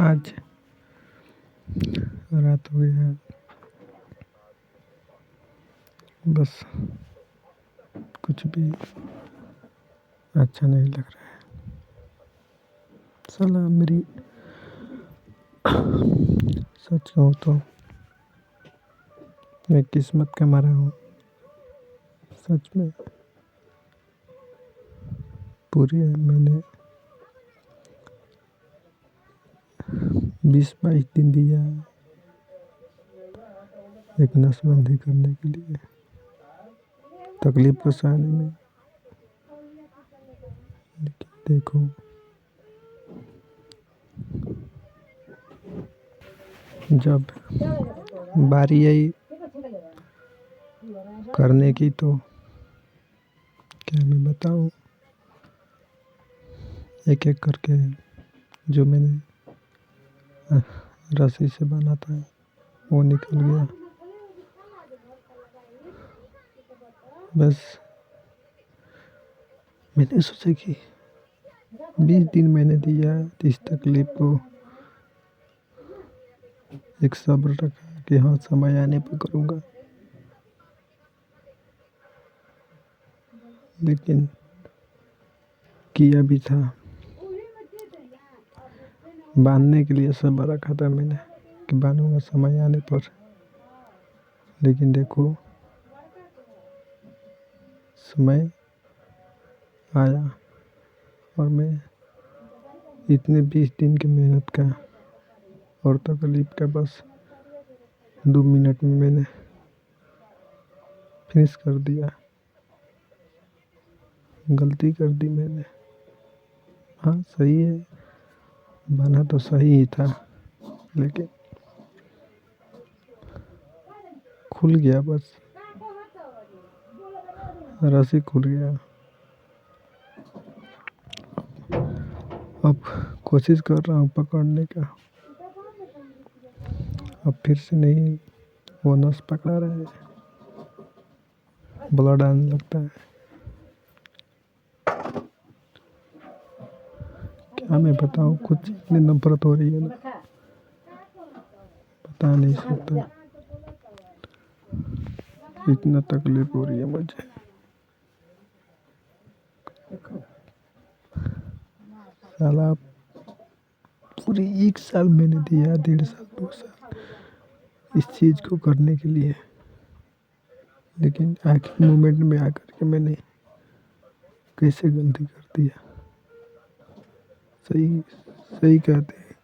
आज रात हो गई है, बस कुछ भी अच्छा नहीं लग रहा है। साला मेरी सच कहूँ तो मैं किस्मत का मारा हूँ। सच में पूरे मैंने 20-22 दिन दिया है एक नसबंदी करने के लिए, तकलीफ परेशानी में। लेकिन देखो, जब बारी आई करने की तो क्या मैं बताऊँ, एक एक करके जो मैंने रस्सी से बांधा था वो निकल गया। बस मैंने सोचा कि 20 दिन मैंने दिया इस तकलीफ को, एक सब्र रखा कि हाँ समय आने पर करूँगा। लेकिन किया भी था, बांधने के लिए सब्र रखा था मैंने कि बांधूंगा समय आने पर। लेकिन देखो, समय आया और मैं इतने 20 दिन की मेहनत का और तकलीफ का बस 2 मिनट में मैंने फिनिश कर दिया। गलती कर दी मैंने। हाँ सही है, बना तो सही ही था, लेकिन खुल गया, बस रस्सी खुल गया। अब कोशिश कर रहा हूँ पकड़ने का, अब फिर से नहीं वो नस पकड़ा रहा है, ब्लड आने लगता है। क्या मैं बताऊँ, कुछ इतनी नफरत हो रही है ना, बता नहीं सकता। इतना तकलीफ हो रही है मुझे। साला पूरी 1 साल मैंने दिया, 1.5 साल 2 साल इस चीज़ को करने के लिए, लेकिन आखिरी मोमेंट में आकर के मैंने कैसे गलती कर दिया। सही सही कहते हैं,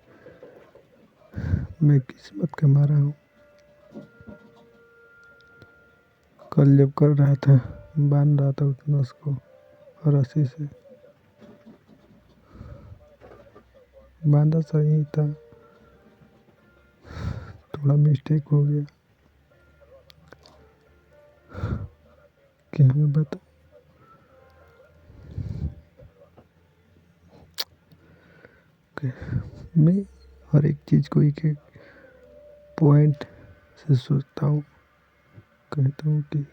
मैं किस्मत का मारा हूँ। कल जब कर रहा था, बांध रहा था उस नस को रस्सी से, बांधा सही था, थोड़ा मिस्टेक हो गया। क्या मैं बता, मैं हर एक चीज़ को एक एक पॉइंट से सोचता हूँ, कहता हूँ कि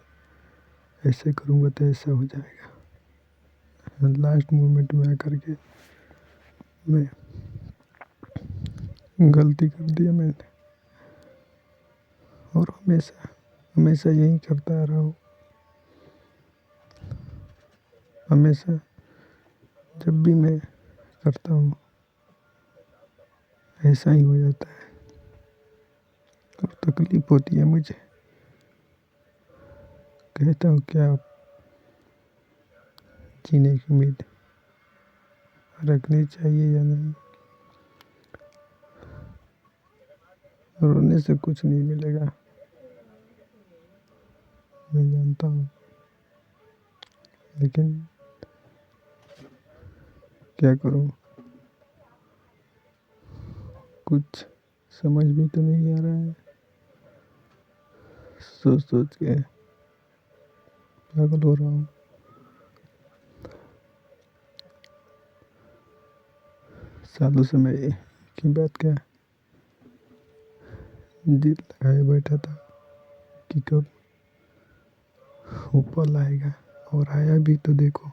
ऐसे करूँगा तो ऐसा हो जाएगा। लास्ट मोमेंट में आकर के मैं गलती कर दिया मैंने, और हमेशा हमेशा यही करता आ रहा हूँ। हमेशा जब भी मैं करता हूँ ऐसा ही हो जाता है और तकलीफ होती है मुझे। कहता हूँ क्या जीने की उम्मीद रखनी चाहिए या नहीं। रोने से कुछ नहीं मिलेगा, मैं जानता हूँ, लेकिन क्या करूँ, कुछ समझ भी तो नहीं आ रहा है। सोच सोच के पागल हो रहा हूँ। सालों से मैं की बात क्या दिल लगाए बैठा था कि कब ऊपर आएगा, और आया भी तो देखो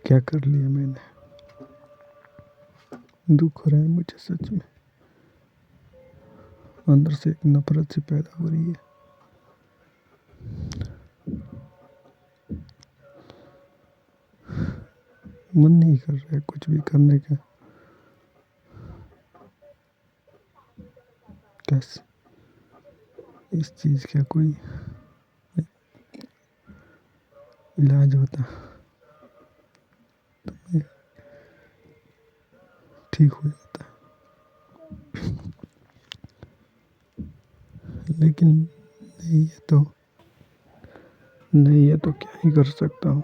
क्या कर लिया मैंने। दुख हो रहा है मुझे सच में। अंदर से एक नफरत सी पैदा हो रही है। मन नहीं कर रहा है कुछ भी करने का। कैसे इस चीज़ का कोई इलाज होता तो मैं ठीक हो जाता, लेकिन नहीं है तो क्या ही कर सकता हूँ।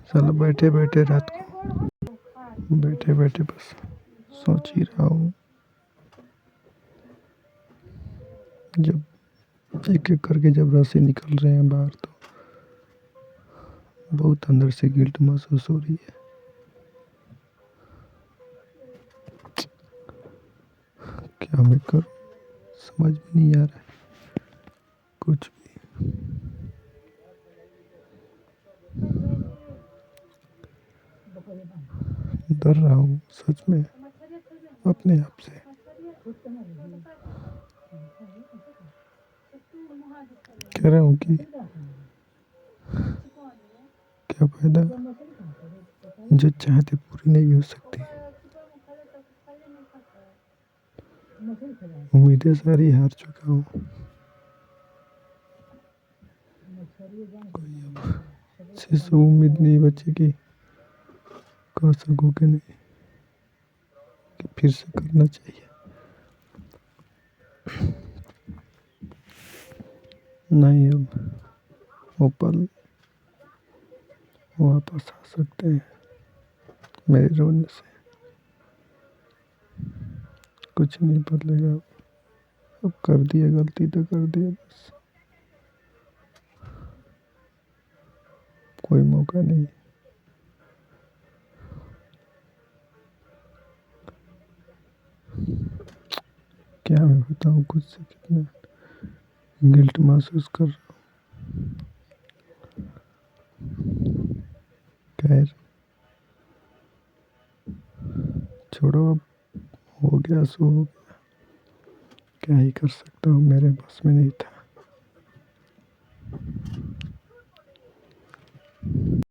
साला बैठे बैठे रात को बैठे बैठे बस सोच ही रहा हूँ। जब एक एक करके जब राशि निकल रहे हैं बाहर तो बहुत अंदर से गिल्ट महसूस हो रही है। क्या मैं करूँ समझ में नहीं आ रहा है कुछ भी। डर रहा हूँ सच में अपने आप से। कह रहा हूँ कि क्या फायदा, जो चाहते पूरी नहीं हो सकती। उम्मीदें सारी हार चुका हूँ। कोई अब शेष उम्मीद नहीं बची कि कह सकूँ कि नहीं कि फिर से करना चाहिए। नहीं अब वो पल वापस आ सकते हैं मेरे रोने से। कुछ नहीं बदलेगा। अब कर दिया गलती तो कर दिया बस, कोई मौका नहीं। क्या मैं बताऊँ खुद से कितना गिल्ट महसूस कर रहा हूँ। खैर छोड़ो अब, हो गया सो हो गया। क्या ही कर सकता हूँ, मेरे बस में नहीं था।